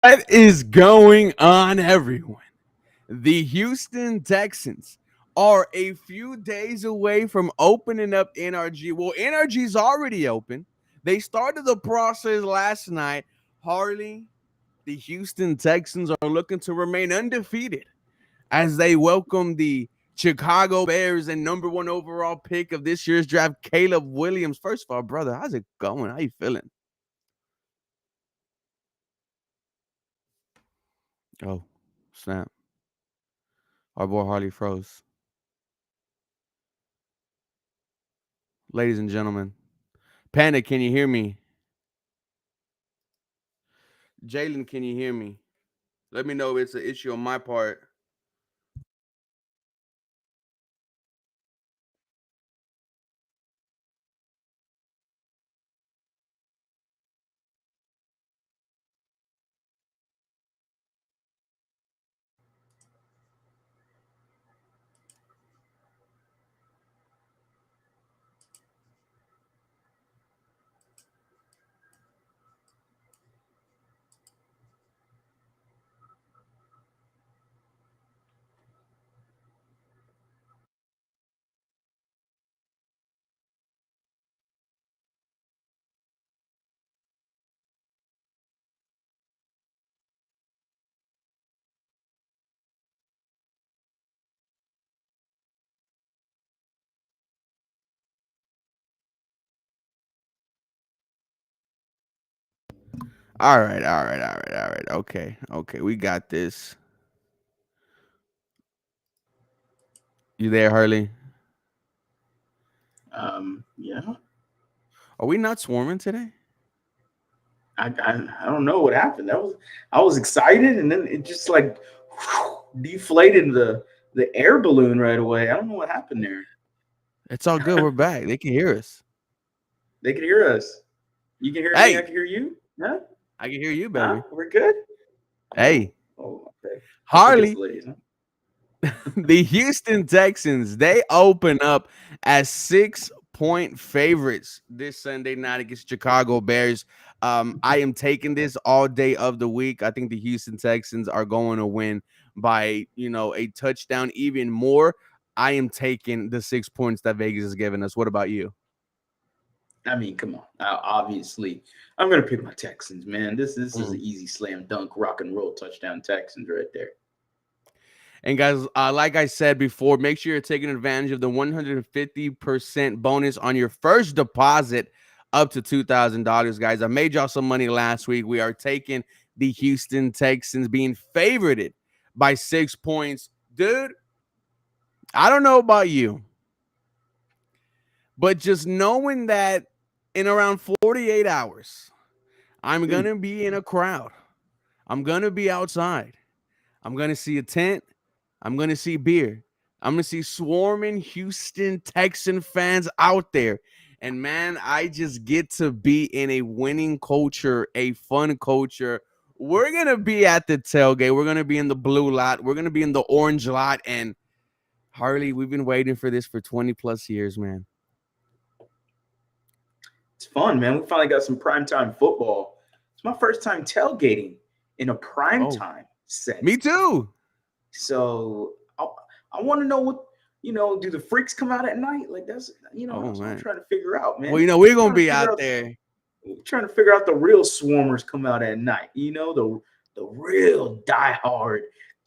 What is going on, everyone? The Houston Texans are a few days away from opening up NRG. Well, NRG is already open. They started the process last night. Harley, the Houston Texans are looking to remain undefeated as they welcome the Chicago Bears and number one overall pick of this year's draft, Caleb Williams. First of all, brother, how's it going? How you feeling? Oh, snap. Our boy Harley froze. Ladies and gentlemen, Panda, can you hear me? Jalen, can you hear me? Let me know if it's an issue on my part. All right, all right, all right, all right. Okay, okay, we got this. You there, Harley? Yeah, Are we not swarming today? I don't know what happened. I was excited, and then it just like deflated the air balloon right away. I don't know what happened there. It's all good. We're back. They can hear us. They can hear us. You can hear me. I Hey, can hear you. Huh? I can hear you, Huh? baby. We're good. Hey, Okay. I think it's Harley, Liz. Huh? the Houston Texans, they open up as 6-point favorites this Sunday night against Chicago Bears. I am taking this all day of the week. I think the Houston Texans are going to win by, a touchdown, even more. I am taking the 6 points that Vegas has given us. What about you? I mean, come on. Obviously, I'm gonna pick my Texans, man. This is an Mm. easy slam dunk, rock and roll touchdown Texans right there. And guys, like I said before, make sure you're taking advantage of the 150% bonus on your first deposit up to $2,000, guys. I made y'all some money last week. We are taking the Houston Texans being favorited by 6 points. Dude, I don't know about you, but just knowing that in around 48 hours, I'm going Hmm. to be in a crowd, I'm going to be outside. I'm going to see a tent. I'm going to see beer. I'm going to see swarming Houston Texan fans out there. And man, I just get to be in a winning culture, a fun culture. We're going to be at the tailgate. We're going to be in the blue lot. We're going to be in the orange lot. And Harley, we've been waiting for this for 20 plus years, man. It's fun, man. We finally got some primetime football. It's my first time tailgating in a Oh, primetime setting. me too. So I want to know what Do the freaks come out at night? Like Oh, that's what I'm man. trying to figure out, Well, man. we're going Trying to to be figure out out there. trying to figure out the real swarmers come out at night. The real diehard,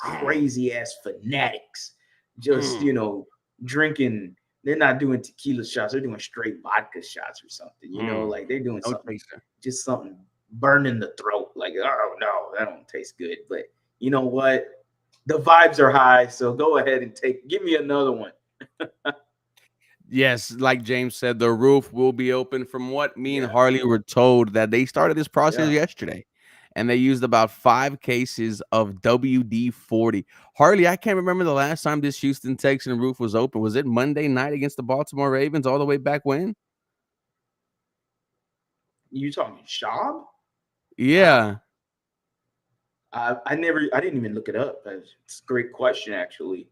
Mm, crazy ass fanatics. Just mm. drinking. They're not doing tequila shots. They're doing straight vodka shots or something. Mm. Like they're doing No something, chaser. just something burning the throat. Like, oh no, that don't taste good. But you know what? The vibes are high, so go ahead and give me another one. Yes, like James said, the roof will be open. From what me and Yeah, Harley were told, that they started this process yeah. yesterday, and they used about 5 cases of WD-40. Harley, I can't remember the last time this Houston Texan roof was open. Was it Monday night against the Baltimore Ravens? All the way back when? You talking Shab? Wow. Yeah, I didn't even look it up. It's a great question, actually.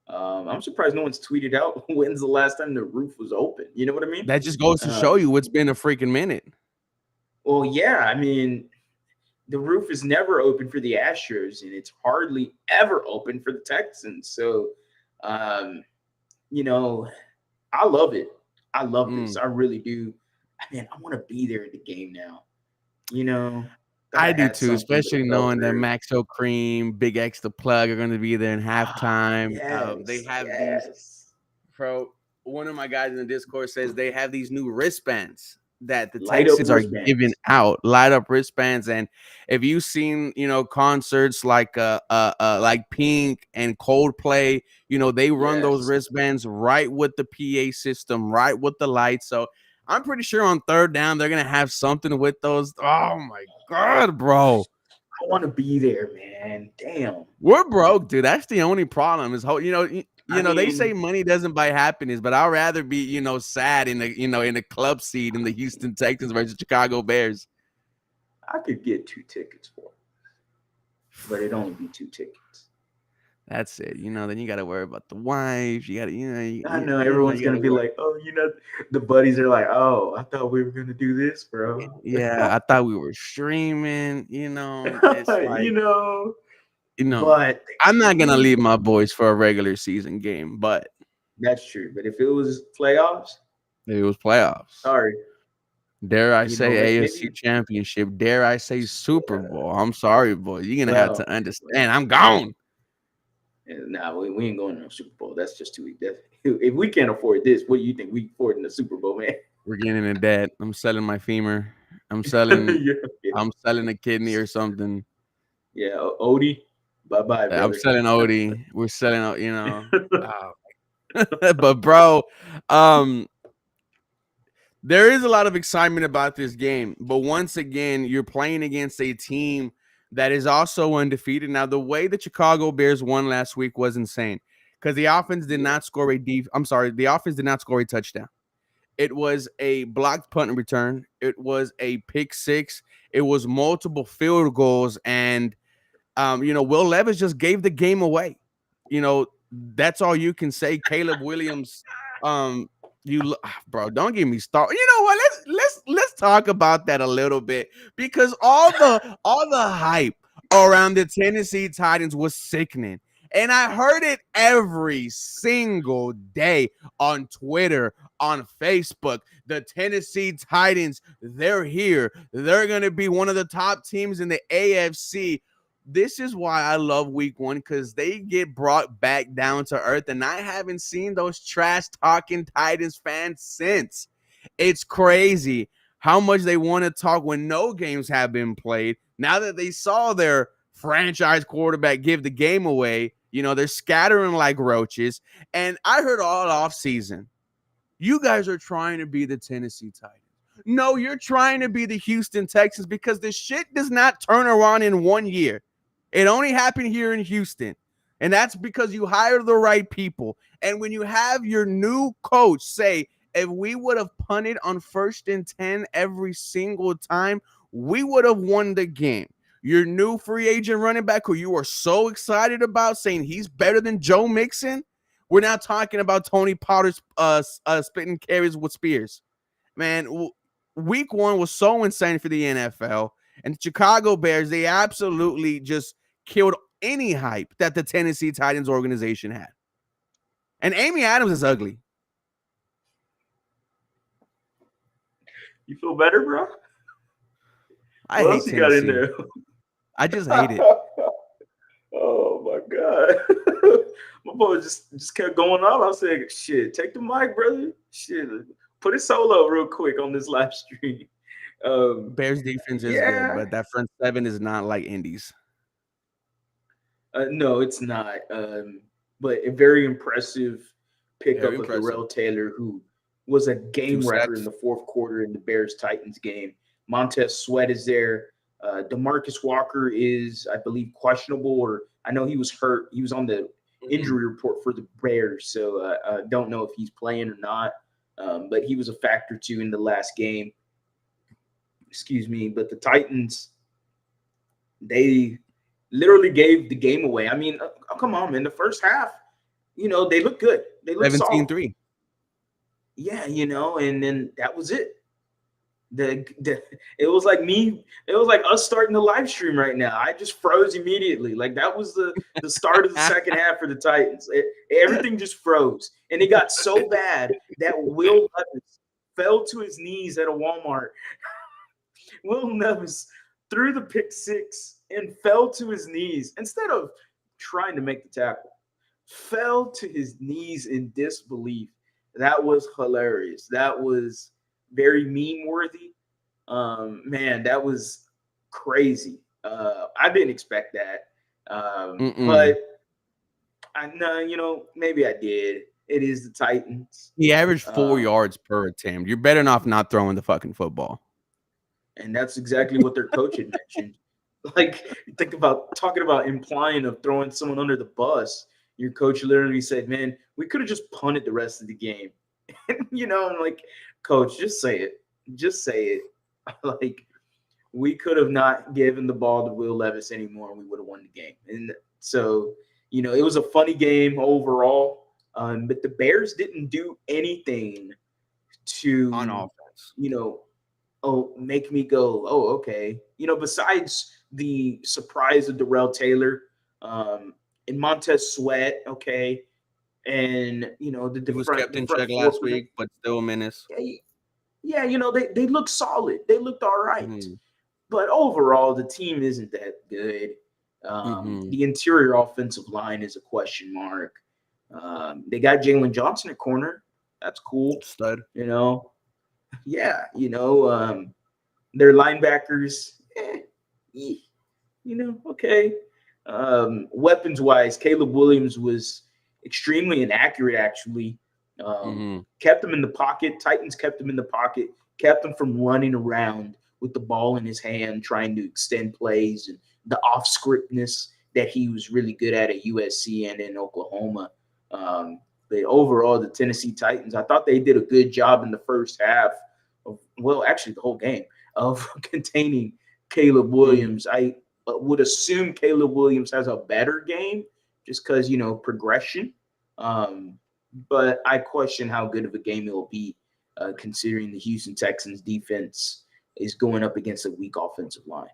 I'm surprised no one's tweeted out when's the last time the roof was open. You know what I mean? that just goes to show Um, you it's been a freaking minute. well, yeah. I mean, the roof is never open for the Astros, and it's hardly ever open for the Texans. So, um, you know, I love it. I love this. Mm. I really do. I mean, I want to be there at the game now. You know, thought I I do had too, something, but it especially fell knowing that through. Maxo Cream, Big X the Plug are going to be there in Ah, halftime. They yes, have these yes. pro. One of my guys in the Discord says they have these new wristbands that the Light up Texans are giving wristbands. out, light up wristbands. And if you've seen, concerts like Pink and Coldplay, they run those Yes. wristbands right with the PA system, right with the lights. So I'm pretty sure on third down they're gonna have something with those. Oh my god, bro. I want to be there, man. Damn. We're broke, dude. That's the only problem. Is I they say mean, money doesn't buy happiness, but I'd rather be, sad in the club seat in the Houston Texans versus Chicago Bears. I could get 2 tickets for it, but it'd only be 2 tickets. That's it. Then you got to worry about the wife. You got to, I know everyone's you got gonna to be worry. like, "Oh, the buddies are like, oh, I thought we were gonna do this, bro." Yeah, I thought we were streaming. It's you like, know, you know, but I'm not gonna we leave my boys for a regular season game, but that's true. But if it was playoffs, it was playoffs. sorry, Dare I say maybe. AFC Championship? Dare I say Super Bowl? I'm sorry, boy. You're gonna have Well, to understand. I'm gone. nah, we ain't going to the Super Bowl. That's just too. If we can't afford this, what do you think we afford in the Super Bowl, man? We're getting in debt. I'm selling my femur. I'm selling. yeah, I'm selling a kidney or something. yeah, Odie, bye bye, I'm brother. selling Odie. We're selling. Uh, but bro, um, there is a lot of excitement about this game. But once again, you're playing against a team that is also undefeated. Now, the way the Chicago Bears won last week was insane because the offense did Yeah. not score the offense did not score a touchdown. It was a blocked punt return. It was a pick six. It was multiple field goals, and Will Levis just gave the game away. That's all you can say. Caleb Williams, bro, don't get me started. You know what? Let's talk about that a little bit because all the hype around the Tennessee Titans was sickening. And I heard it every single day on Twitter, on Facebook. The Tennessee Titans, they're here. They're going to be one of the top teams in the AFC. This is why I love week one because they get brought back down to earth, and I haven't seen those trash talking Titans fans since. It's crazy how much they want to talk when no games have been played. Now that they saw their franchise quarterback give the game away, they're scattering like roaches. And I heard all off season, you guys are trying to be the Tennessee Titans. No, you're trying to be the Houston Texans because the shit does not turn around in 1 year. It only happened here in Houston. And that's because you hire the right people. And when you have your new coach say, if we would have punted on 1st and 10 every single time, we would have won the game. Your new free agent running back who you are so excited about saying he's better than Joe Mixon. We're now talking about Tony Potter's spitting carries with Spears. Man, week one was so insane for the NFL. And the Chicago Bears, they absolutely just killed any hype that the Tennessee Titans organization had. And Amy Adams is ugly. You feel better, bro? I What hate else you got in Tennessee. there? I just hate it. Oh my god. My boy just kept going off. I said, shit, take the mic, brother. Shit. Put it solo real quick on this live stream. Bears defense is good, Yeah. but that front seven is not like Indy's. No, it's not. But a very impressive Very pickup of impressive. Darrell Taylor, who was a 2 game wrecker in sacks. the fourth quarter in the Bears-Titans game. Montez Sweat is there. DeMarcus Walker is, I believe, questionable, or I know he was hurt. He was on the injury report for the Bears, so I don't know if he's playing or not. But he was a factor too in the last game. Excuse me. But the Titans, they literally gave the game away. I mean, come on, man. The first half, they look good. They look solid. 17-3. Yeah, and then that was it. the it was like me. It was like us starting the live stream right now. I just froze immediately. Like that was the start of the second half for the Titans. Everything just froze, and it got so bad that Will Levis fell to his knees at a Walmart. Will Levis threw the pick six and fell to his knees instead of trying to make the tackle. Fell to his knees in disbelief. That was hilarious. That was very meme worthy. Man, that was crazy. I didn't expect that. Mm-mm. But I know, maybe I did. It is the Titans. He averaged 4 Um, yards per attempt. You're better off not throwing the fucking football. and that's exactly what their coach had mentioned. Like, think about talking about implying of throwing someone under the bus. Your coach literally said, "Man, we could have just punted the rest of the game." I'm like, "Coach, just say it. Just say it." Like, we could have not given the ball to Will Levis anymore, and we would have won the game. And so, it was a funny game overall. But the Bears didn't do anything On to, offense. you know, make me go, oh, okay. Besides the surprise of Darrell Taylor, and Montez Sweat, okay, and He was kept the in front check four last for them. week, but still a menace. Yeah, yeah, they looked solid. They looked all right. Mhm. But overall, the team isn't that good. Mhm. The interior offensive line is a question mark. They got Jalen Johnson at corner. That's cool. Stud. You know, yeah, their linebackers, okay. Weapons wise, Caleb Williams was extremely inaccurate, actually. Mhm. Kept him in the pocket. Titans kept him in the pocket, kept him from running around with the ball in his hand, trying to extend plays and the off scriptness that he was really good at USC and in Oklahoma. But overall, the Tennessee Titans, I thought they did a good job in the first half well, actually the whole game of containing Caleb Mhm. Williams. I would assume Caleb Williams has a better game just because progression. Um, but I question how good of a game it will be, considering the Houston Texans defense is going up against a weak offensive line.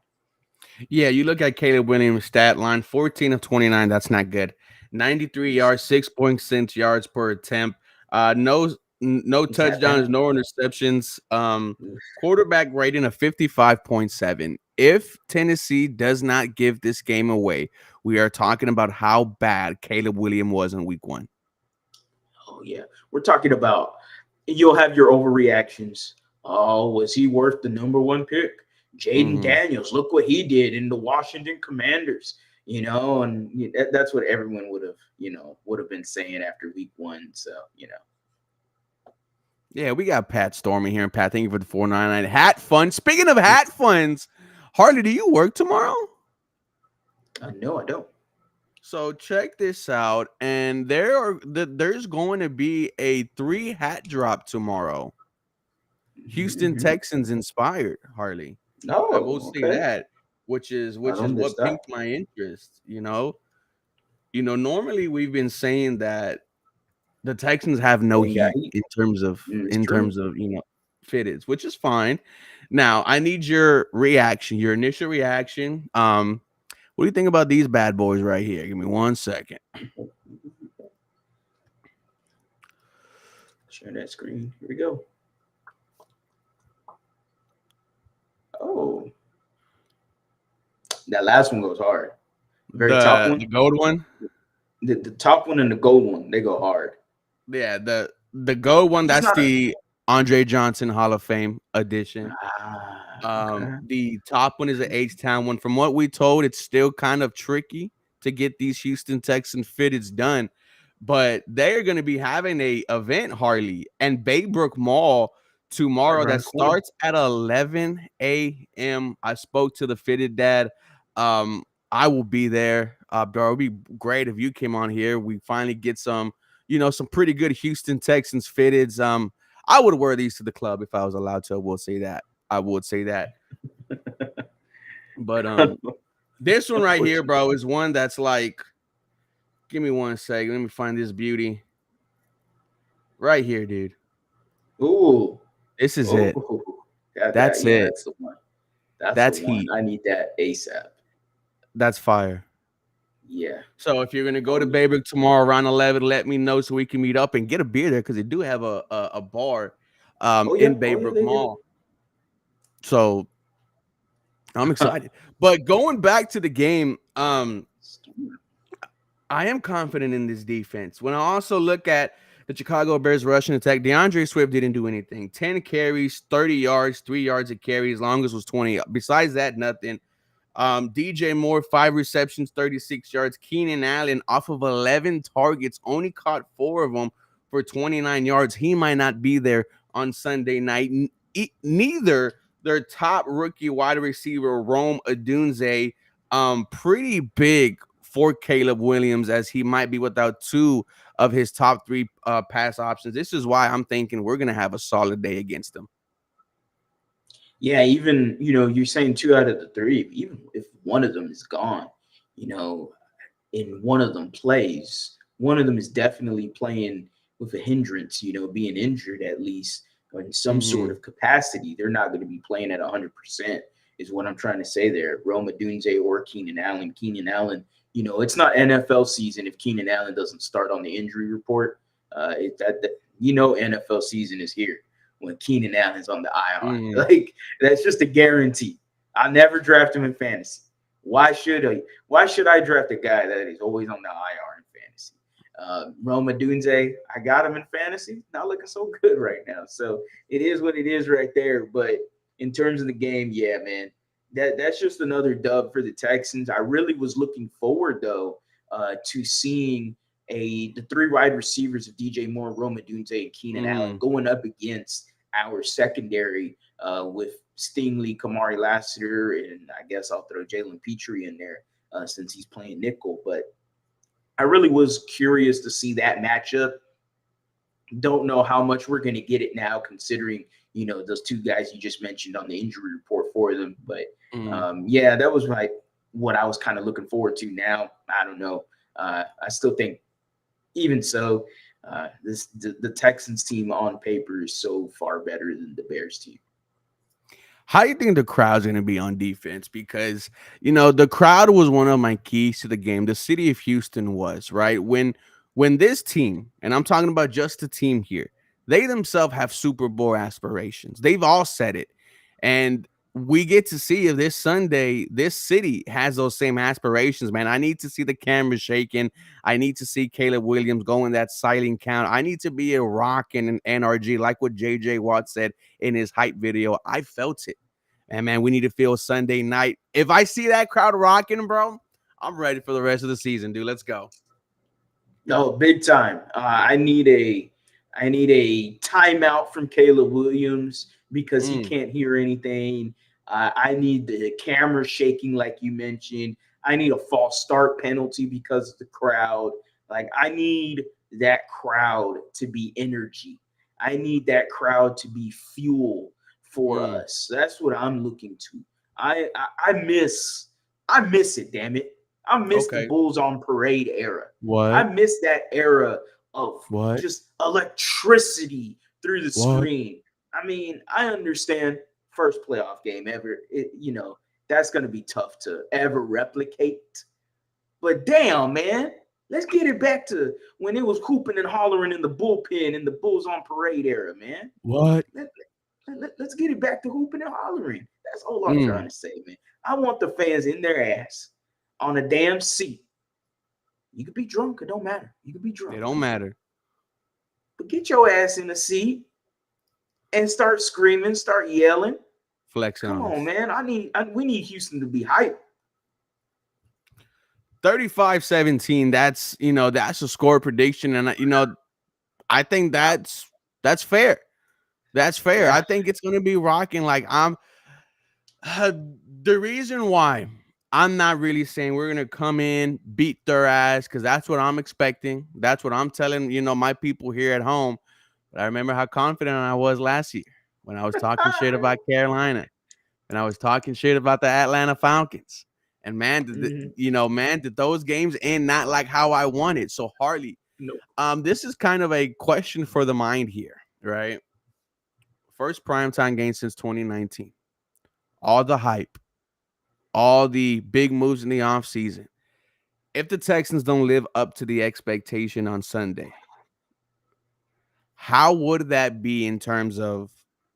Yeah, you look at Caleb Williams' stat line, 14 of 29. That's not good. 93 Is, yards, 6.6 yards per attempt. No is that touchdowns, bad? no interceptions. Quarterback rating of 55.7. If Tennessee does not give this game away, we are talking about how bad Caleb Williams was in week one. Oh yeah, we're talking about you'll have your overreactions. Oh, was he worth the number one pick? Jaden Mhm. Daniels, look what he did in the Washington Commanders. And that's what everyone would have been saying after week one. So Yeah, we got Pat Stormy here. And Pat, thank you for the 499 hat fund. Speaking of hat funds, Harley, do you work tomorrow? no, I don't. So check this out, and there's going to be a 3 hat drop tomorrow. Houston Mm-hmm. Texans inspired, Harley. I will Oh, say okay. that, which is ¿A which is dónde what está? piqued my interest. Normally we've been saying that the Texans have no Venga heat ahí. in terms of It's true. fitteds, which is fine. Now I need your reaction, your initial reaction. What do you think about these bad boys right here? Give me 1 second. Share that screen. Here we go. Oh, that last one goes hard. Very top The one. gold one. The top one and the gold one, they go hard. Yeah, the gold one, Just that's not a the Andre Johnson Hall of Fame edition. okay. The top one is the H-Town one. From what we told, it's still kind of tricky to get these Houston Texans fitteds done, but they're going to be having a event, Harley, and Baybrook Mall Right tomorrow around the that corner. starts at 11 a.m. I spoke to the fitted dad. Um, I will be there. Bro, it'd be great if you came on here. We finally get some pretty good Houston Texans fitteds. I would wear these to the club if I was allowed to. I will say that. I would say that. But this one right here, Unfortunately. bro, is one that's like, give me 1 second. Let me find this beauty. Right here, dude. Ooh. This is it. Oh. That's Yeah, it. that's the one. That's the That's one. heat. I need that ASAP. That's fire. Yeah. So if you're gonna go Oh to yeah. Baybrook tomorrow around 11, let me know so we can meet up and get a beer there because they do have a bar Oh yeah. in Oh yeah. Baybrook They do. Mall. So I'm excited. But going back to the game, I am confident in this defense. When I also look at the Chicago Bears rushing attack, DeAndre Swift didn't do anything. 10 carries, 30 yards, 3 yards of carries. Longest was 20. Besides that, nothing. DJ Moore, 5 receptions, 36 yards. Keenan Allen, off of 11 targets, only caught 4 of them for 29 yards. He might not be there on Sunday night. Neither their top rookie wide receiver, Rome Odunze, pretty big for Caleb Williams, as he might be without 2 of his top 3 pass options. This is why I'm thinking we're going to have a solid day against them. Yeah, even you're saying 2 out of the 3. Even if one of them is gone, you know, and one of them plays, one of them is definitely playing with a hindrance, being injured at least or in some sort Mm-hmm. of capacity. They're not going to be playing at 100%, is what I'm trying to say there. Roma Dunze or Keenan Allen. Keenan Allen, it's not NFL season if Keenan Allen doesn't start on the injury report. NFL season is here when Keenan Allen's on the IR. Mm-hmm. Like, that's just a guarantee. I never draft him in fantasy. Why should I? Why should I draft a guy that is always on the IR in fantasy? Roma Dunze, I got him in fantasy. Not looking so good right now. So it is what it is right there. But in terms of the game, yeah, man, that's just another dub for the Texans. I really was looking forward though to seeing the 3 wide receivers of DJ Moore, Roma Dunze, and Keenan Allen Mm-hmm. going up against our secondary with Stingley, Kamari Lassiter, and I guess I'll throw Jalen Petrie in there since he's playing nickel. But I really was curious to see that matchup. Don't know how much we're going to get it now, considering those 2 guys you just mentioned on the injury report for them. But Mm-hmm. yeah, that was what I was kind of looking forward to. Now I don't know. I still think, even so, the Texans team on paper is so far better than the Bears team. How do you think the crowd's going to be on defense? Because, the crowd was one of my keys to the game. The city of Houston was, right? When this team, and I'm talking about just the team here, they themselves have Super Bowl aspirations. They've all said it. And we get to see if this Sunday, this city has those same aspirations, man. I need to see the cameras shaking. I need to see Caleb Williams going that silent count. I need to be a rockin' an NRG, like what JJ Watt said in his hype video. I felt it. And man, we need to feel Sunday night. If I see that crowd rocking, bro, I'm ready for the rest of the season, dude. Let's go. No, big time. I need a timeout from Caleb Williams because he Mm, can't hear anything. I need the camera shaking, like you mentioned. I need a false start penalty because of the crowd. Like, I need that crowd to be energy. I need that crowd to be fuel for mm. us. That's what I'm looking to. I miss it. Damn it. I miss the Okay. Bulls on Parade era. I What? miss that era of What? just electricity through the What? screen. I mean, I understand first playoff game ever. That's going to be tough to ever replicate. But damn, man, let's get it back to when it was hooping and hollering in the bullpen in the Bulls on Parade era, man. What? Let, let's get it back to hooping and hollering. That's all I'm trying Mm. to say, man. I want the fans in their ass on a damn seat. You could be drunk, it don't matter. You could be It drunk, don't matter. but get your ass in the seat and start screaming, start yelling. Flexing Come on on, us. man. We need Houston to be hyped. 35-17. That's a score prediction. And, I think that's fair. That's fair. Yeah. I think it's going to be rocking. Like, uh, the reason why I'm not really saying we're gonna come in, beat their ass, because that's what I'm expecting. That's what I'm telling my people here at home. But I remember how confident I was last year when I was talking shit about Carolina and I was talking shit about the Atlanta Falcons. And man, Mhm. did those games end not like how I wanted. So Harley, No. this is kind of a question for the mind here, right? First primetime game since 2019. All the hype, all the big moves in the offseason. If the Texans don't live up to the expectation on Sunday, how would that be in terms of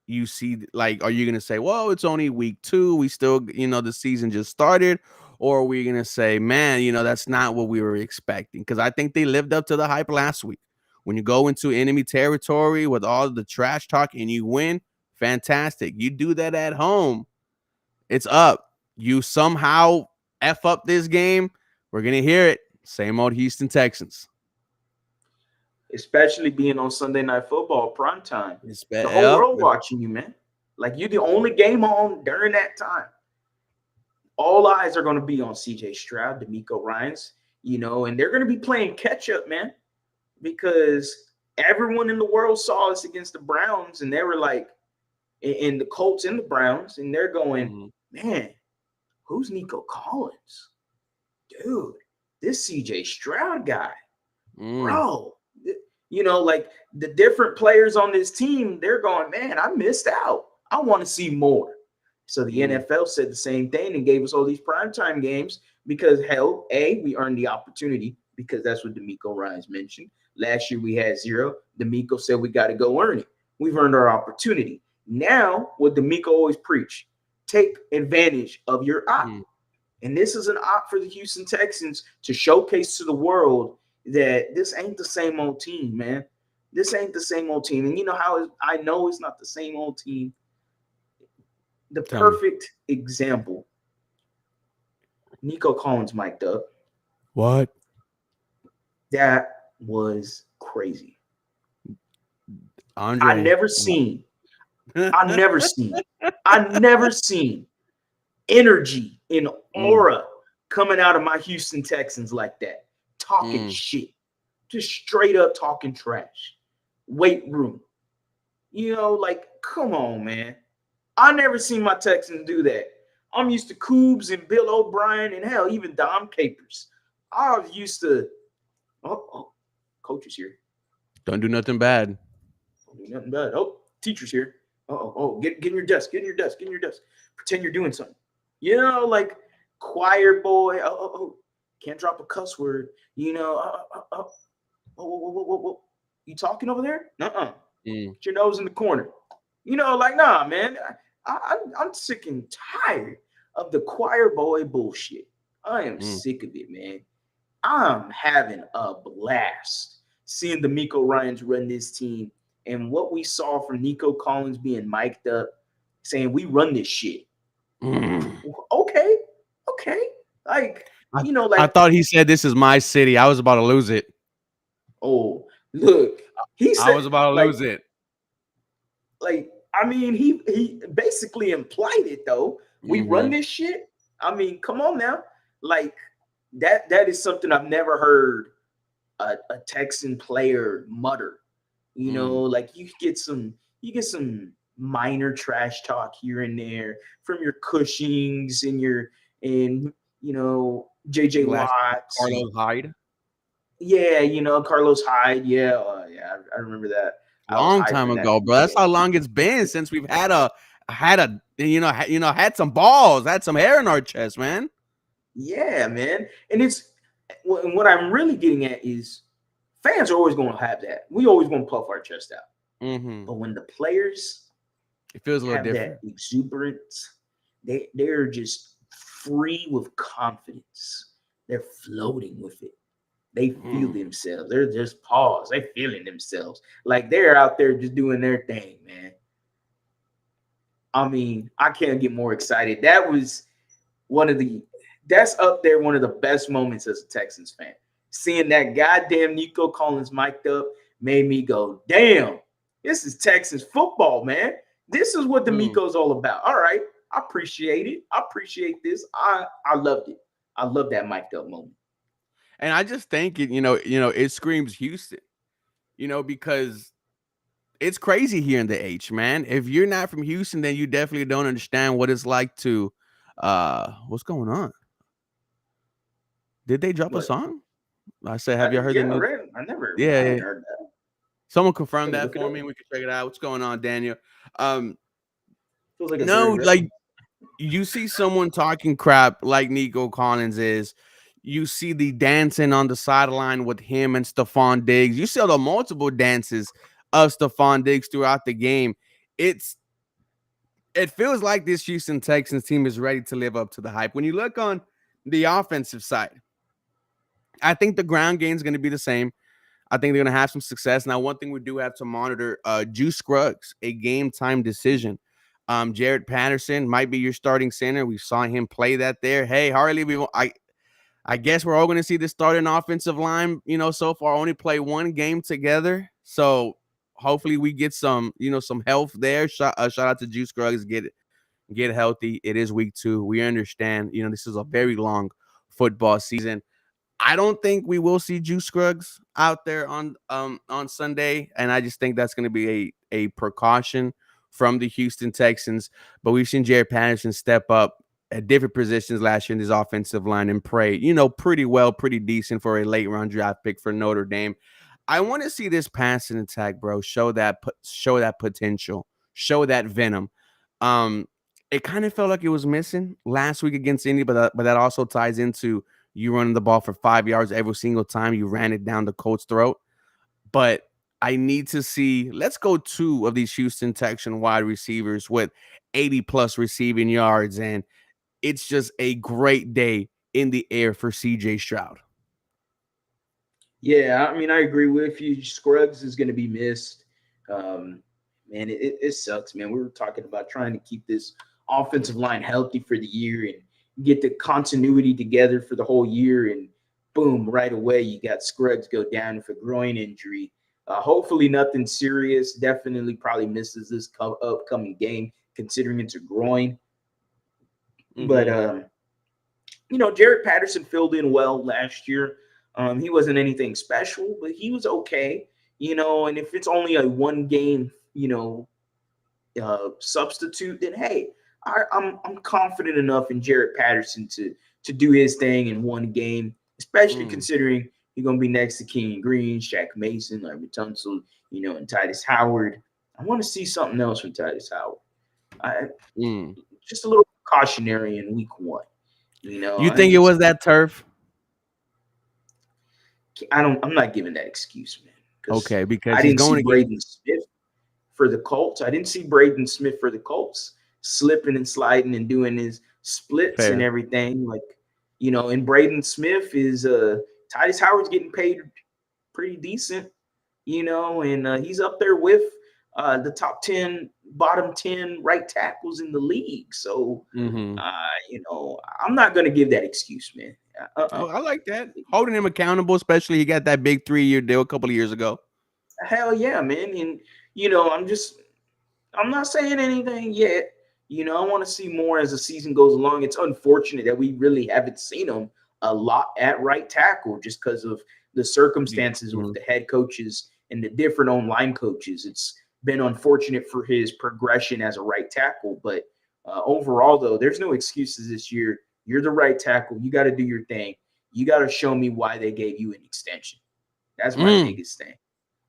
you see, like, are you going to say, well, it's only week 2, we still, the season just started, or are we going to say, man, that's not what we were expecting? Because I think they lived up to the hype last week. When you go into enemy territory with all the trash talk and you win, fantastic. You do that at home, it's up. You somehow F up this game, we're going to hear it. Same old Houston Texans. Especially being on Sunday Night Football prime time. The whole Yep. world watching you, man. Like, you're the only game on during that time. All eyes are going to be on CJ Stroud, D'Amico Ryans, and they're going to be playing catch up, man, because everyone in the world saw us against the Browns, and they were like, in the Colts and the Browns, and they're going, man, who's Nico Collins? Dude, this CJ Stroud guy, bro. Like the different players on this team, they're going, man, I missed out. I want to see more. So the NFL said the same thing and gave us all these primetime games because, hell, we earned the opportunity because that's what D'Amico Ryans mentioned. Last year we had 0. D'Amico said we got to go earn it. We've earned our opportunity. Now, what D'Amico always preached, take advantage of your op. And this is an op for the Houston Texans to showcase to the world that this ain't the same old team, man. This ain't the same old team. And you know how I know it's not the same old team? The perfect example. Nico Collins mic'd up. What? That was crazy. Andre. I never seen energy and aura coming out of my Houston Texans like that. Talking shit. Just straight up talking trash. Weight room. Like, come on, man. I never seen my Texans do that. I'm used to Coobs and Bill O'Brien and hell, even Dom Capers. I was used to, coach is here. Don't do nothing bad. Don't do nothing bad. Oh, teacher's here. Get in your desk. Get in your desk. Get in your desk. Pretend you're doing something. Like choir boy. Can't drop a cuss word. Whoa. You talking over there? Put your nose in the corner. Like, nah, man. I'm sick and tired of the choir boy bullshit. I am sick of it, man. I'm having a blast seeing D'Amico Ryans run this team. And what we saw from Nico Collins being mic'd up, saying we run this shit. Okay. Like, I thought he said this is my city. I was about to lose it. Oh, look. He said I was about to lose it. Like, I mean, he basically implied it though. We run this shit. I mean, come on now. Like, that is something I've never heard a Texan player mutter. Like you get some minor trash talk here and there from your Cushings and JJ Watts, Carlos Hyde. Yeah, Carlos Hyde. Yeah, I remember that. Long time ago, bro. That's how long it's been since we've had some balls, had some hair in our chest, man. Yeah, man. And it's what I'm really getting at is fans are always going to have that. We always going to puff our chest out. But when the players, it feels a little have different. That exuberance, they're just free with confidence. They're floating with it. They feel themselves. They're just paused. They're feeling themselves. Like they're out there just doing their thing, man. I mean, I can't get more excited. That was that's up there, one of the best moments as a Texans fan. Seeing that goddamn Nico Collins mic'd up made me go, damn, this is Texans football, man. This is what D'Amico's all about. All right. I appreciate it. I appreciate this. I loved it. I love that mic'd up moment. And I just think it screams Houston, because it's crazy here in the H, man. If you're not from Houston, then you definitely don't understand what it's like to what's going on. Did they drop a song? I said, have you heard the new? I never heard that. Someone confirm Let me that look it for up. me, and we can check it out. What's going on, Daniel? Um, Feels like a very no, like relevant. you see someone talking crap like Nico Collins is. You see the dancing on the sideline with him and Stephon Diggs. You see the multiple dances of Stephon Diggs throughout the game. It's it feels like this Houston Texans team is ready to live up to the hype. When you look on the offensive side, I think the ground game is going to be the same. I think they're going to have some success. Now, one thing we do have to monitor, Juice Scruggs, a game time decision. Jared Patterson might be your starting center. We saw him play that there. Hey, Harley, I guess we're all going to see the starting offensive line, so far only play one game together. So hopefully we get some health there. Shout out to Juice Scruggs. Get healthy. It is week 2. We understand, this is a very long football season. I don't think we will see Juice Scruggs out there on Sunday, and I just think that's going to be a precaution from the Houston Texans. But we've seen Jared Patterson step up at different positions last year in this offensive line and play, pretty well, pretty decent for a late round draft pick for Notre Dame. I want to see this passing attack, bro, show that potential, show that venom. Um, it kind of felt like it was missing last week against Indy, but that also ties into you running the ball for 5 yards every single time you ran it down the Colts' throat. But I need to see, let's go 2 of these Houston Texan wide receivers with 80 plus receiving yards. And it's just a great day in the air for CJ Stroud. Yeah, I mean, I agree with you. Scruggs is going to be missed. Um, man, it sucks, man. We were talking about trying to keep this offensive line healthy for the year and get the continuity together for the whole year. And boom, right away, you got Scruggs go down with a groin injury. Hopefully, nothing serious. Definitely probably misses this upcoming game, considering it's a groin. But Mm-hmm. Jared Patterson filled in well last year. He wasn't anything special, but he was okay. And if it's only a one game, substitute, then hey, I'm confident enough in Jared Patterson to do his thing in one game, especially Mm, considering you're gonna be next to King Green, Shaq Mason, Larry Tunsil, and Titus Howard. I want to see something else from Titus Howard. I mm. just a little cautionary in week 1. You I think it need was that turf? I'm not giving that excuse, man, because Okay, because I he's didn't see going against. Braden Smith for the Colts. I didn't see Braden Smith for the Colts slipping and sliding and doing his splits and Fair. everything. And Braden Smith is Titus Howard's getting paid pretty decent, and he's up there with the top 10, bottom 10 right tackles in the league. So, Mm-hmm. I'm not going to give that excuse, man. Oh, I like that. Holding him accountable, especially he got that big 3-year deal a couple of years ago. Hell yeah, man. And, I'm not saying anything yet. I want to see more as the season goes along. It's unfortunate that we really haven't seen him a lot at right tackle just because of the circumstances with Mhm. the head coaches and the different line coaches. It's been unfortunate for his progression as a right tackle. But overall, though, there's no excuses this year. You're the right tackle. You got to do your thing. You got to show me why they gave you an extension. That's my Mm, biggest thing.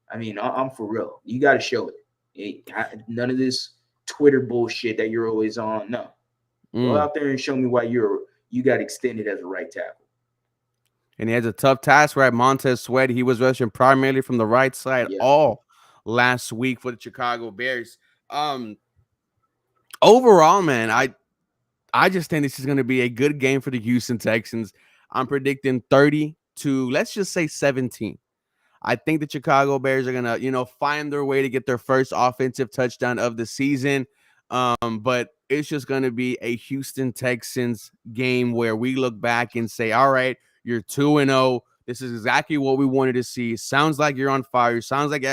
I mean, I'm for real. You got to show it. None of this Twitter bullshit that you're always on. No, go mm. out there and show me why you got extended as a right tackle. And he has a tough task, right? Montez Sweat, he was rushing primarily from the right side Yeah, all last week for the Chicago Bears. Um, Overall, man, I just think this is going to be a good game for the Houston Texans. I'm predicting 30 to, let's just say, 17. I think the Chicago Bears are gonna, find their way to get their first offensive touchdown of the season. But it's just gonna be a Houston Texans game where we look back and say, all right, you're 2-0. This is exactly what we wanted to see. Sounds like you're on fire. Sounds like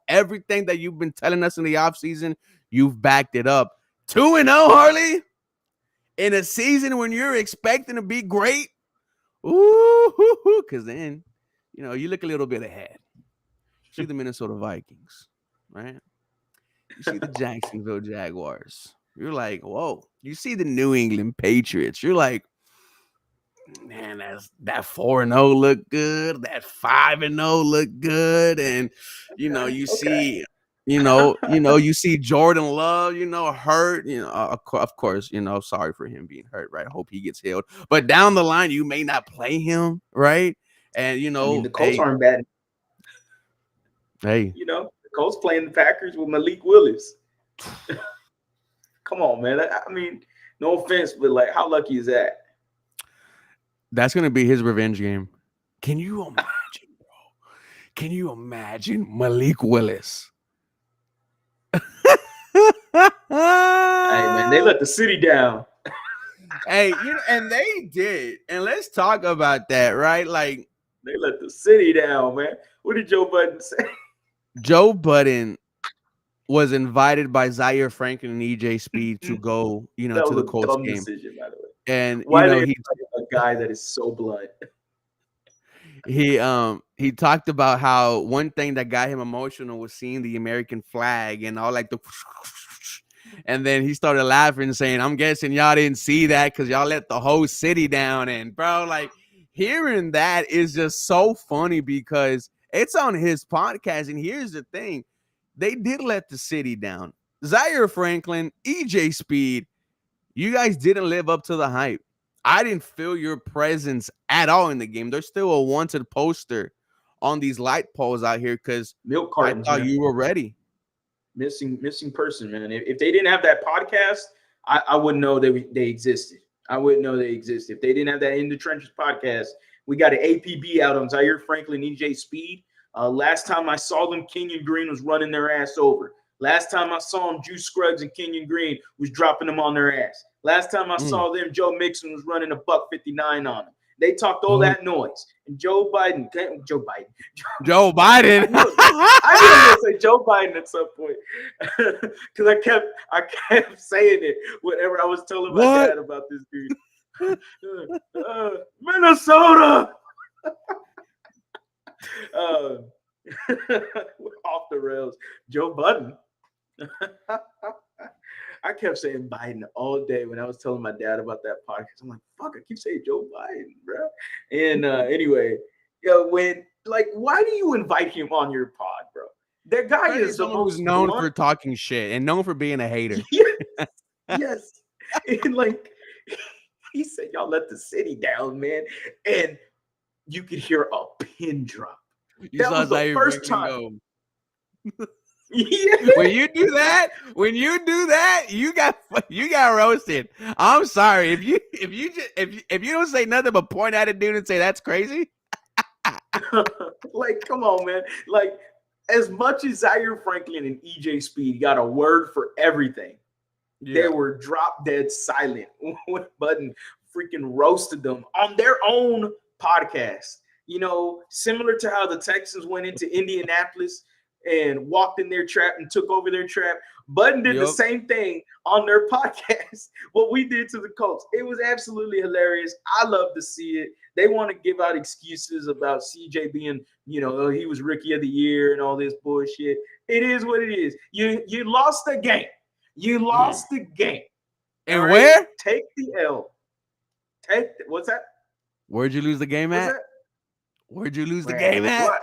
everything that you've been telling us in the offseason, you've backed it up. 2-0, Harley, in a season when you're expecting to be great. Ooh, because then, you look a little bit ahead. See the Minnesota Vikings, right? You see the Jacksonville Jaguars. You're like, whoa. You see the New England Patriots. You're like, Man, that 4-0 look good. That 5-0 look good, and Okay, you okay. see, you see Jordan Love, hurt. Of course, sorry for him being hurt. Right, hope he gets healed. But down the line, you may not play him, right? And I mean, the Colts hey, aren't bad. hey, The Colts playing the Packers with Malik Willis. Come on, man. I mean, no offense, but like, how lucky is that? that's gonna be his revenge game. Can you imagine, bro? Can you imagine Malik Willis? Hey, man, they let the city down. Hey, and they did. And let's talk about that, right? Like They let the city down, man. What did Joe Budden say? Joe Budden was invited by Zaire Franklin and EJ Speed to go, That to the was a Colts dumb game. decision, by the way. And Why they invite a guy that is so blunt? he talked about how one thing that got him emotional was seeing the American flag and all like the and then he started laughing saying, I'm guessing y'all didn't see that because y'all let the whole city down. And bro, like hearing that is just so funny because it's on his podcast. And here's the thing, they did let the city down. Zaire Franklin, EJ Speed, you guys didn't live up to the hype. I didn't feel your presence at all in the game. There's still a wanted poster on these light poles out here because Milk I cartons, thought man. you were ready. Missing person, man. If they didn't have that podcast, I wouldn't know they existed. I wouldn't know they existed. If they didn't have that In the Trenches podcast, we got an APB out on Zaire Franklin, EJ Speed. Last time I saw them, Kenyon Green was running their ass over. Last time I saw them, Juice Scruggs and Kenyon Green was dropping them on their ass. Last time I Mm. saw them, Joe Mixon was running a $1.59 on them. They talked all Oh. that noise. And Joe Biden, Joe Biden. I knew I was gonna say Joe Biden at some point because I kept saying it whenever I was telling my What? dad about this dude. Minnesota. Off the rails. Joe Budden. I kept saying Biden all day when I was telling my dad about that podcast. I'm like, fuck, I keep saying Joe Biden, bro. And anyway, why do you invite him on your pod, bro? That guy Especially is the someone who's most known blunt. for talking shit and known for being a hater. Yes, yes. And like he said, y'all let the city down, man. And you could hear a pin drop. You That saw was the Zaire first Franklin time. go. Yeah. When you do that, you got roasted. I'm sorry if you don't say nothing but point at a dude and say that's crazy. Like, come on, man. Like, as much as Zaire Franklin and EJ Speed got a word for everything, they were drop dead silent when Budden freaking roasted them on their own podcast. Similar to how the Texans went into Indianapolis and walked in their trap and took over their trap. Budden did the same thing on their podcast. What we did to the Colts, it was absolutely hilarious. I love to see it. They want to give out excuses about CJ being, he was rookie of the year and all this bullshit. It is what it is. You lost the game. You lost the game. And right? Where? Take the L. What's that? Where'd you lose the game at? Where'd you lose the game at? What?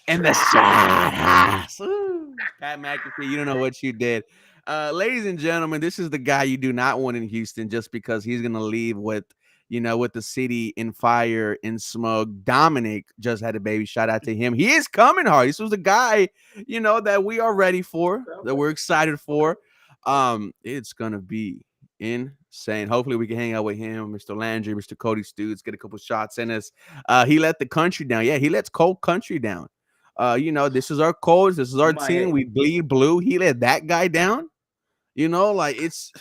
In the shot house. Pat McAfee, you don't know what you did. Ladies and gentlemen, this is the guy you do not want in Houston just because he's going to leave with the city in fire and smoke. Dominic just had a baby. Shout out to him. He is coming hard. This was the guy, that we are ready for, that we're excited for. It's going to be insane. Hopefully we can hang out with him, Mr. Landry, Mr. Cody Stoots, get a couple shots in us. He let the country down. Yeah, he lets Cold Country down. This is our Colts. This is our team. We bleed blue. He let that guy down. It's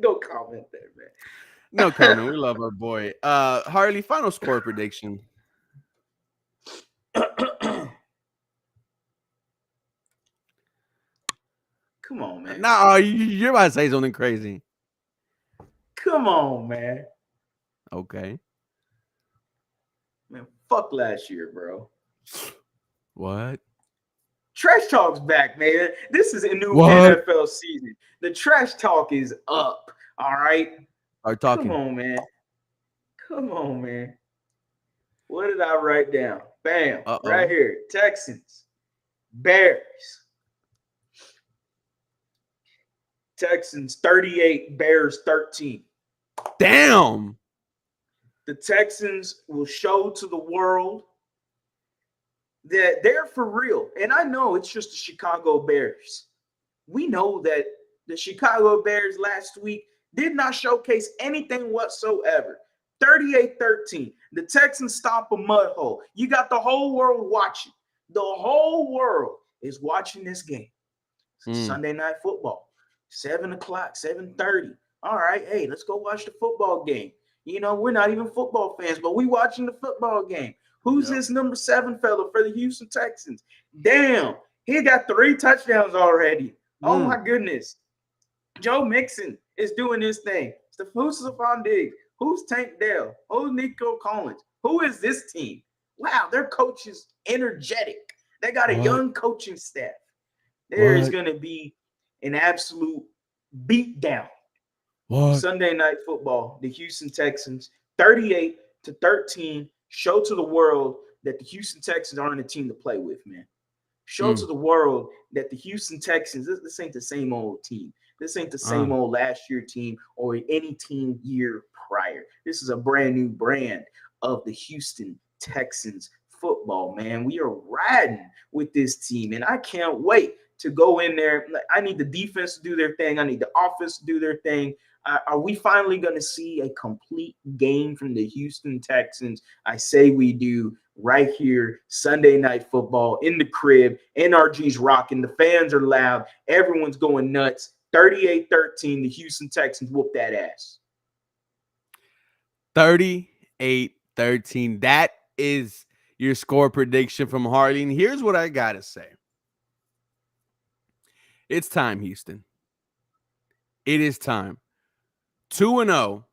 no comment there, man. No comment. We love our boy. Harley, final score prediction. Come on, man. No, you're about to say something crazy. Come on, man. Okay. Man, fuck last year, bro. What? Trash talk's back, man. This is a new What? NFL season. The trash talk is up. All right. Are Come talking. on, man. Come on, man. What did I write down? Bam. Right Uh-oh. here. Texans. Bears. Texans 38, Bears 13. Damn. The Texans will show to the world that they're for real. And I know it's just the Chicago Bears. We know that the Chicago Bears last week did not showcase anything whatsoever. 38-13. The Texans stomp a mud hole. You got the whole world watching. The whole world is watching this game. Mm. Sunday night football, 7 o'clock, 7:30. All right, hey, let's go watch the football game. You know, we're not even football fans, but we watching the football game. Who's Yep. this number 7 fellow for the Houston Texans? Damn, he got 3 touchdowns already. Oh my Mm. goodness. Joe Mixon is doing this thing. Who's Stephon Diggs? Who's Tank Dell? Who's Nico Collins? Who is this team? Wow, their coach is energetic. They got a What? young coaching staff. There is What? going to be an absolute beatdown. What? Sunday night football, the Houston Texans, 38-13, show to the world that the Houston Texans aren't a team to play with, man. Show to Mm. the world that the Houston Texans, this ain't the same old team. This ain't the Uh. same old last year team or any team year prior. This is a brand new brand of the Houston Texans football, man. We are riding with this team, and I can't wait to go in there. I need the defense to do their thing. I need the offense to do their thing. Are we finally going to see a complete game from the Houston Texans? I say we do right here, Sunday night football in the crib. NRG's rocking. The fans are loud. Everyone's going nuts. 38-13, the Houston Texans whoop that ass. 38-13. That is your score prediction from Harley. And here's what I got to say. It's time, Houston. It is time. 2-0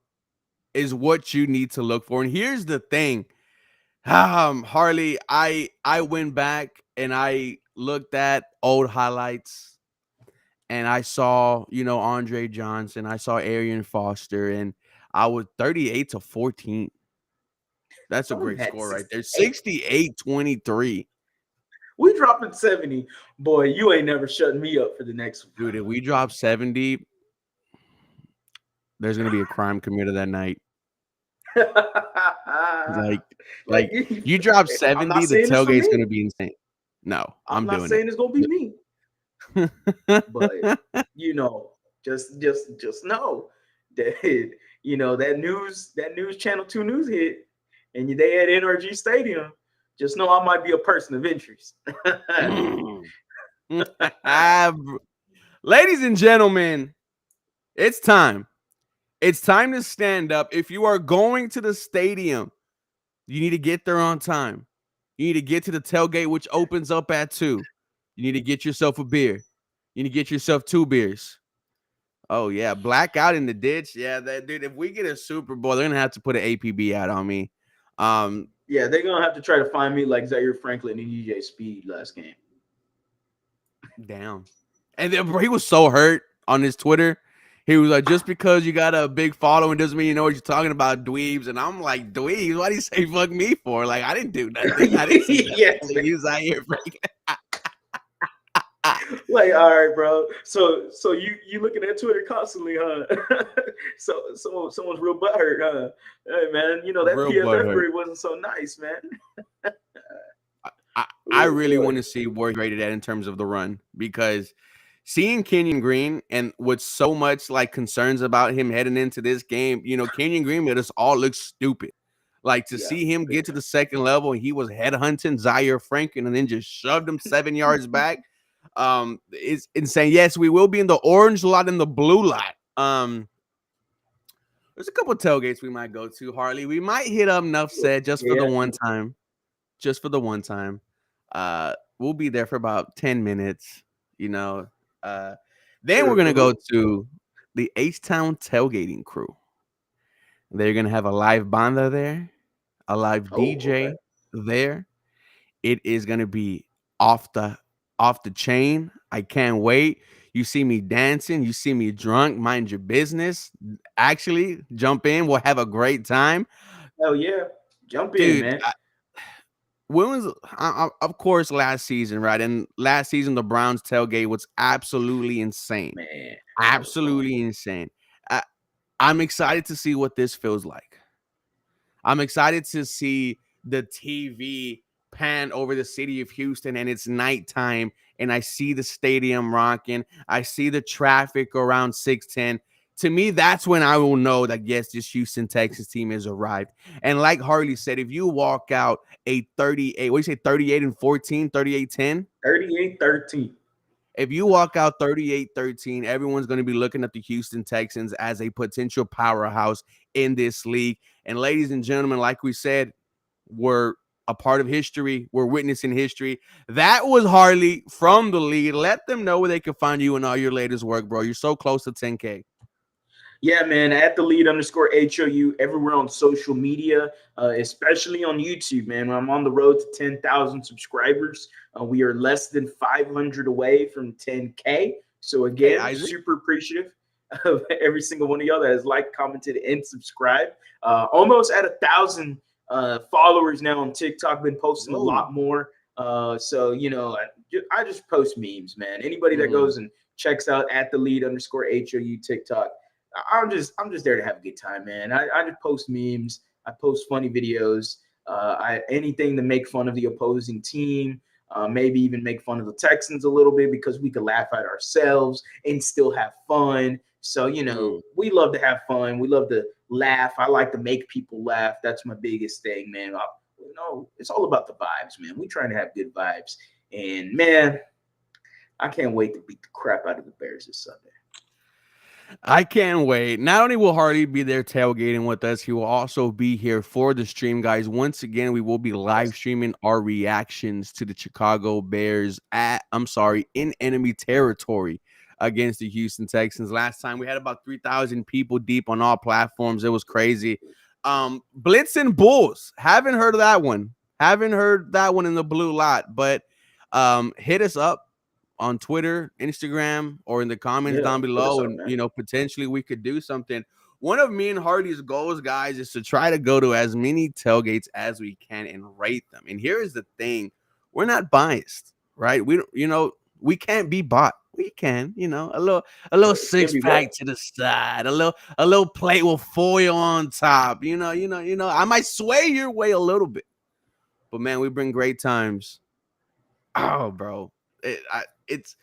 is what you need to look for. And here's the thing. Harley, I went back and I looked at old highlights and I saw, Andre Johnson, I saw Arian Foster, and I was 38-14. That's a I'm great at score right there. 68. 68-23. We dropping 70. Boy, you ain't never shutting me up for the next one. Dude, if we drop 70, there's gonna be a crime committed that night. Like, like you drop I'm not 70, the saying this for tailgate's me. gonna be insane. No, I'm I'm not doing it. saying it's gonna be me, but just know that that news channel 2 news hit and they at NRG Stadium. Just know I might be a person of interest. Ladies and gentlemen, it's time. It's time to stand up. If you are going to the stadium, you need to get there on time. You need to get to the tailgate, which opens up at 2. You need to get yourself a beer. You need to get yourself 2 beers. Oh, yeah. Blackout in the ditch. Yeah, dude, if we get a Super Bowl, they're going to have to put an APB out on me. Yeah, they're going to have to try to find me like Zaire Franklin and DJ Speed last game. Damn. And then, bro, he was so hurt on his Twitter. He was like, just because you got a big following doesn't mean you know what you're talking about, dweebs. And I'm like, dweebs? Why do you say fuck me for? Like, I didn't do nothing. I didn't say Yes, nothing. He was out here freaking. Like, all right, bro. So you looking at Twitter constantly, huh? so someone's real butthurt, huh? Hey, man, that Real PFF butthurt. grade wasn't so nice, man. I really want to see where he rated at in terms of the run, because seeing Kenyon Green and with so much like concerns about him heading into this game, Kenyon Green made us all look stupid. Like to see him get to the second level and he was headhunting Zaire Franklin and then just shoved him 7 yards back. It's insane. Yes, we will be in the orange lot and the blue lot. There's a couple of tailgates we might go to, Harley. We might hit up Nuff Said just for the one time. Just for the one time. We'll be there for about 10 minutes, Then we're gonna go to the H-Town tailgating crew. They're gonna have a live banda there, a live DJ there. It is gonna be off the off the chain. I can't wait. You see me dancing, you see me drunk, mind your business. Actually, jump in. We'll have a great time. Hell yeah. Jump in, Dude, man. when was of course last season, right? And last season the Browns tailgate was absolutely insane. Man, that was fun. Absolutely insane. I, I'm excited to see what this feels like. I'm excited to see the TV pan over the city of Houston and it's nighttime and I see the stadium rocking. I see the traffic around 610. To me, that's when I will know that, yes, this Houston Texas team has arrived. And like Harley said, if you walk out a 38, what do you say, 38 and 14, 38-10? 38-13. If you walk out 38-13, everyone's going to be looking at the Houston Texans as a potential powerhouse in this league. And ladies and gentlemen, like we said, we're a part of history. We're witnessing history. That was Harley from the lead. Let them know where they can find you and all your latest work, bro. You're so close to 10K. Yeah, man, at the lead underscore HOU everywhere on social media, especially on YouTube, man. I'm on the road to 10,000 subscribers. We are less than 500 away from 10K. So Okay, again, Isaac. super appreciative of every single one of y'all that has liked, commented, and subscribed. Almost at 1,000 followers now on TikTok. Been posting a Whoa. lot more. So I just post memes, man. Anybody that goes and checks out at the lead underscore HOU TikTok, I'm just there to have a good time, man. I just post memes. I post funny videos. Anything to make fun of the opposing team. Maybe even make fun of the Texans a little bit because we could laugh at ourselves and still have fun. So we love to have fun. We love to laugh. I like to make people laugh. That's my biggest thing, man. It's all about the vibes, man. We trying to have good vibes, and man, I can't wait to beat the crap out of the Bears this Sunday. I can't wait. Not only will Hardy be there tailgating with us, he will also be here for the stream, guys. Once again, we will be live streaming our reactions to the Chicago Bears in enemy territory against the Houston Texans. Last time we had about 3,000 people deep on all platforms. It was crazy. Blitz and Bulls. Haven't heard of that one. Haven't heard that one in the blue lot, but hit us up on Twitter, Instagram, or in the comments Yeah, down hit us below. up, And, man. potentially we could do something. One of me and Hardy's goals, guys, is to try to go to as many tailgates as we can and rate them. And here's the thing. We're not biased, right? We can't be bought. We can, a little It can six be pack what? to the side, a little plate with foil on top. I might sway your way a little bit, but man, we bring great times. Oh, bro, it's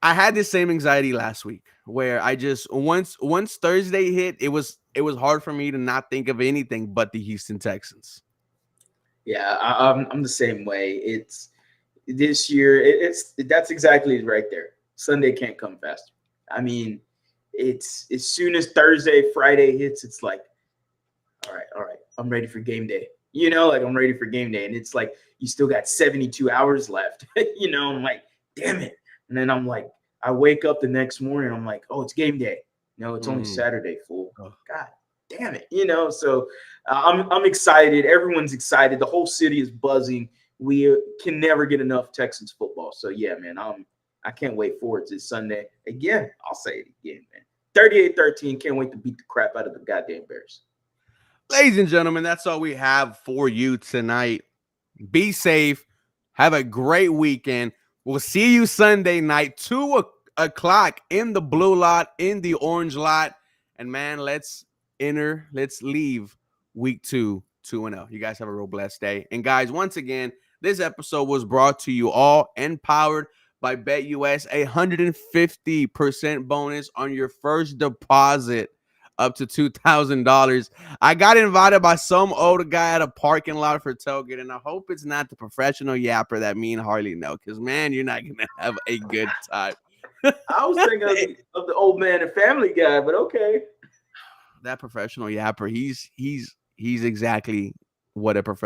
I had this same anxiety last week where I just once Thursday hit, it was hard for me to not think of anything but the Houston Texans. Yeah, I'm the same way. It's this year. It's that's exactly right there. Sunday can't come faster. I mean, it's as soon as Thursday, Friday hits, it's like, all right, I'm ready for game day. Like I'm ready for game day, and it's like you still got 72 hours left. I'm like, damn it. And then I'm like, I wake up the next morning, I'm like, oh, it's game day. No, it's only Mm. Saturday, fool. Oh. God damn it. So I'm excited. Everyone's excited. The whole city is buzzing. We can never get enough Texans football. So yeah, man, I can't wait for it this Sunday. Again, I'll say it again, man. 38-13. Can't wait to beat the crap out of the goddamn Bears. Ladies and gentlemen, that's all we have for you tonight. Be safe. Have a great weekend. We'll see you Sunday night, 2 o'clock in the blue lot, in the orange lot. And man, let's leave week 2-0. You guys have a real blessed day. And guys, once again, this episode was brought to you all and powered by BetUS, 150% bonus on your first deposit up to $2,000. I got invited by some older guy at a parking lot for tailgate, and I hope it's not the professional yapper that me and Harley know, because man, you're not gonna have a good time. I was thinking of the old man and Family Guy, but okay. That professional yapper, he's exactly what a professional